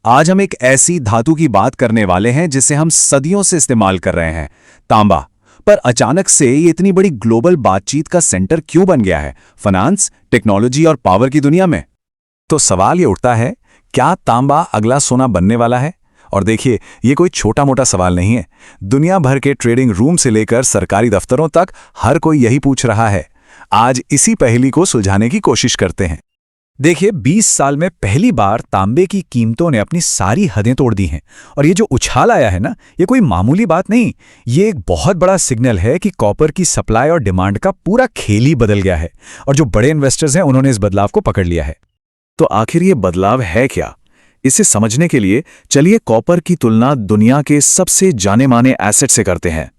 आज हम एक ऐसी धातु की बात करने वाले हैं जिसे हम सदियों से इस्तेमाल कर रहे हैं, तांबा। पर अचानक से ये इतनी बड़ी ग्लोबल बातचीत का सेंटर क्यों बन गया है, फाइनेंस, टेक्नोलॉजी और पावर की दुनिया में? तो सवाल ये उठता है, क्या तांबा अगला सोना बनने वाला है? और देखिए, ये कोई छोटा मोटा सवाल नहीं है। दुनिया भर के ट्रेडिंग रूम से लेकर सरकारी दफ्तरों तक हर कोई यही पूछ रहा है। आज इसी पहेली को सुलझाने की कोशिश करते हैं। देखिए, 20 साल में पहली बार तांबे की कीमतों ने अपनी सारी हदें तोड़ दी हैं। और ये जो उछाल आया है ना, ये कोई मामूली बात नहीं, ये एक बहुत बड़ा सिग्नल है कि कॉपर की सप्लाई और डिमांड का पूरा खेल ही बदल गया है। और जो बड़े इन्वेस्टर्स हैं, उन्होंने इस बदलाव को पकड़ लिया है। तो आखिर ये बदलाव है क्या? इसे समझने के लिए चलिए कॉपर की तुलना दुनिया के सबसे जाने माने एसेट से करते हैं।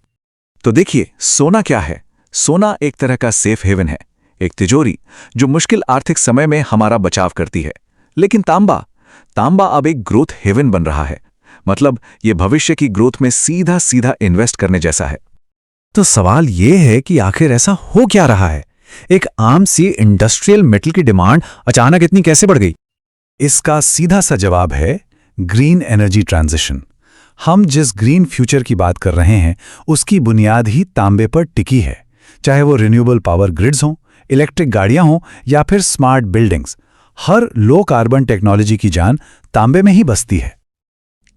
तो देखिए, सोना क्या है? सोना एक तरह का सेफ हेवन है, एक तिजोरी जो मुश्किल आर्थिक समय में हमारा बचाव करती है। लेकिन तांबा अब एक ग्रोथ हेवन बन रहा है। मतलब ये भविष्य की ग्रोथ में सीधा सीधा इन्वेस्ट करने जैसा है। तो सवाल ये है कि आखिर ऐसा हो क्या रहा है? एक आम सी इंडस्ट्रियल मेटल की डिमांड अचानक इतनी कैसे बढ़ गई? इसका सीधा सा जवाब है ग्रीन एनर्जी ट्रांजिशन। हम जिस ग्रीन फ्यूचर की बात कर रहे हैं, उसकी बुनियाद ही तांबे पर टिकी है। चाहे वो रिन्यूएबल पावर ग्रिड्स हों, इलेक्ट्रिक गाड़ियां हों या फिर स्मार्ट बिल्डिंग्स, हर लो कार्बन टेक्नोलॉजी की जान तांबे में ही बसती है।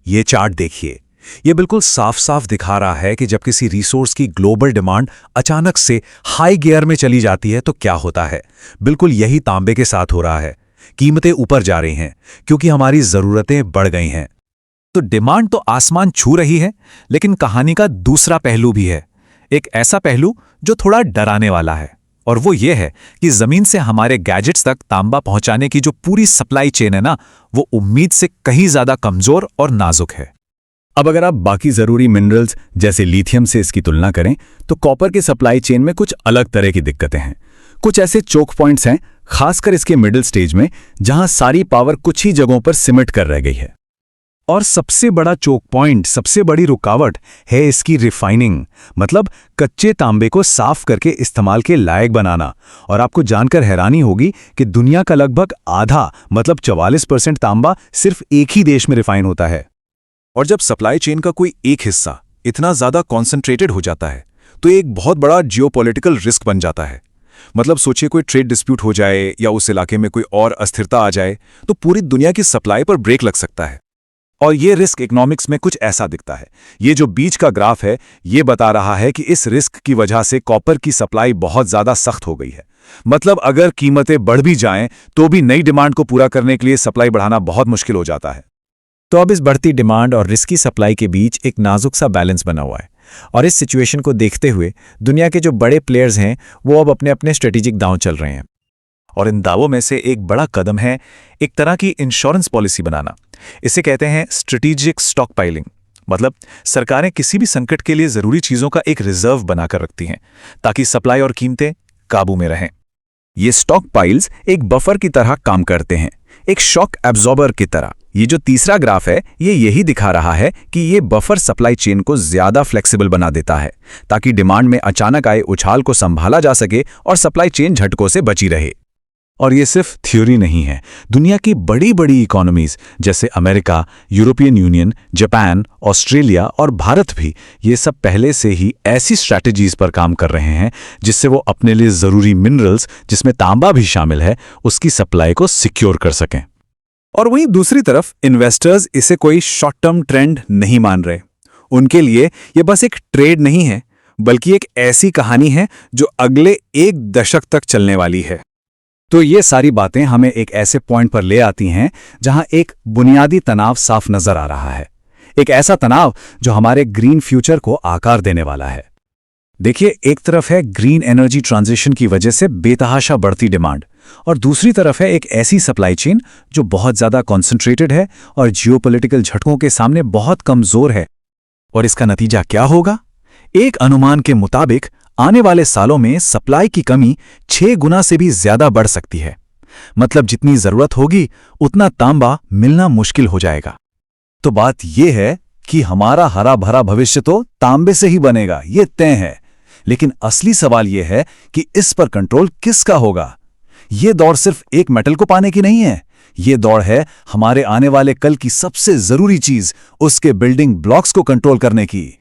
ये चार्ट देखिए, ये बिल्कुल साफ साफ दिखा रहा है कि जब किसी रिसोर्स की ग्लोबल डिमांड अचानक से हाई गियर में चली जाती है तो क्या होता है। बिल्कुल यही तांबे के साथ हो रहा है। कीमतें ऊपर जा रही हैं क्योंकि हमारी जरूरतें बढ़ गई हैं। तो डिमांड तो आसमान छू रही है, लेकिन कहानी का दूसरा पहलू भी है। एक ऐसा पहलू जो थोड़ा डराने वाला है, और वो ये है कि जमीन से हमारे गैजेट्स तक तांबा पहुंचाने की जो पूरी सप्लाई चेन है ना, वो उम्मीद से कहीं ज्यादा कमजोर और नाजुक है। अब अगर आप बाकी जरूरी मिनरल्स जैसे लिथियम से इसकी तुलना करें, तो कॉपर की सप्लाई चेन में कुछ अलग तरह की दिक्कतें हैं। कुछ ऐसे चोक पॉइंट्स हैं, खासकर इसके मिडिल स्टेज में, जहां सारी पावर कुछ ही जगहों पर सिमट कर रह गई है। और सबसे बड़ा चोक पॉइंट, सबसे बड़ी रुकावट है इसकी रिफाइनिंग, मतलब कच्चे तांबे को साफ करके इस्तेमाल के लायक बनाना। और आपको जानकर हैरानी होगी कि दुनिया का लगभग आधा, मतलब 44% तांबा सिर्फ एक ही देश में रिफाइन होता है। और जब सप्लाई चेन का कोई एक हिस्सा इतना ज्यादा कॉन्सेंट्रेटेड हो जाता है, तो एक बहुत बड़ा जियोपॉलिटिकल रिस्क बन जाता है। मतलब सोचिए, कोई ट्रेड डिस्प्यूट हो जाए या उस इलाके में कोई और अस्थिरता आ जाए, तो पूरी दुनिया की सप्लाई पर ब्रेक लग सकता है। और ये रिस्क इकोनॉमिक्स में कुछ ऐसा दिखता है। ये जो बीच का ग्राफ है, ये बता रहा है कि इस रिस्क की वजह से कॉपर की सप्लाई बहुत ज्यादा सख्त हो गई है। मतलब अगर कीमतें बढ़ भी जाएं, तो भी नई डिमांड को पूरा करने के लिए सप्लाई बढ़ाना बहुत मुश्किल हो जाता है। तो अब इस बढ़ती डिमांड और रिस्की सप्लाई के बीच एक नाजुक सा बैलेंस बना हुआ है। और इस सिचुएशन को देखते हुए दुनिया के जो बड़े प्लेयर्स हैं, वो अब अपने अपने स्ट्रेटेजिक दांव चल रहे हैं। और इन दावों में से एक बड़ा कदम है एक तरह की इंश्योरेंस पॉलिसी बनाना। इसे कहते हैं स्ट्रेटेजिक स्टॉक पाइलिंग। मतलब सरकारें किसी भी संकट के लिए जरूरी चीजों का एक रिजर्व बनाकर रखती हैं, ताकि सप्लाई और कीमतें काबू में रहें। ये स्टॉक पाइल्स एक बफर की तरह काम करते हैं, एक शॉक एब्जॉर्बर की तरह। ये जो तीसरा ग्राफ है, ये यही दिखा रहा है कि ये बफर सप्लाई चेन को ज्यादा फ्लेक्सिबल बना देता है, ताकि डिमांड में अचानक आए उछाल को संभाला जा सके और सप्लाई चेन झटकों से बची रहे। और ये सिर्फ थ्योरी नहीं है। दुनिया की बड़ी बड़ी इकोनॉमीज जैसे America, European union, Japan, Australia और भारत भी ये सब पहले से ही ऐसी स्ट्रैटेजीज पर काम कर रहे हैं जिससे वो अपने लिए जरूरी मिनरल्स, जिसमें तांबा भी शामिल है, उसकी सप्लाई को सिक्योर कर सकें। और वहीं दूसरी तरफ इन्वेस्टर्स इसे कोई शॉर्ट टर्म ट्रेंड नहीं मान रहे। उनके लिए ये बस एक ट्रेड नहीं है, बल्कि एक ऐसी कहानी है जो अगले 1 दशक तक चलने वाली है। तो ये सारी बातें हमें एक ऐसे पॉइंट पर ले आती हैं जहां एक बुनियादी तनाव साफ नजर आ रहा है। एक ऐसा तनाव जो हमारे ग्रीन फ्यूचर को आकार देने वाला है। देखिए, एक तरफ है ग्रीन एनर्जी ट्रांजिशन की वजह से बेतहाशा बढ़ती डिमांड, और दूसरी तरफ है एक ऐसी सप्लाई चेन जो बहुत ज्यादा कॉन्सेंट्रेटेड है और जियोपॉलिटिकल झटकों के सामने बहुत कमजोर है। और इसका नतीजा क्या होगा? एक अनुमान के मुताबिक आने वाले सालों में सप्लाई की कमी 6 गुना से भी ज्यादा बढ़ सकती है। मतलब जितनी जरूरत होगी, उतना तांबा मिलना मुश्किल हो जाएगा। तो बात यह है कि हमारा हरा भरा भविष्य तो तांबे से ही बनेगा, ये तय है। लेकिन असली सवाल यह है कि इस पर कंट्रोल किसका होगा? ये दौड़ सिर्फ एक मेटल को पाने की नहीं है, ये दौड़ है हमारे आने वाले कल की सबसे जरूरी चीज, उसके बिल्डिंग ब्लॉक्स को कंट्रोल करने की।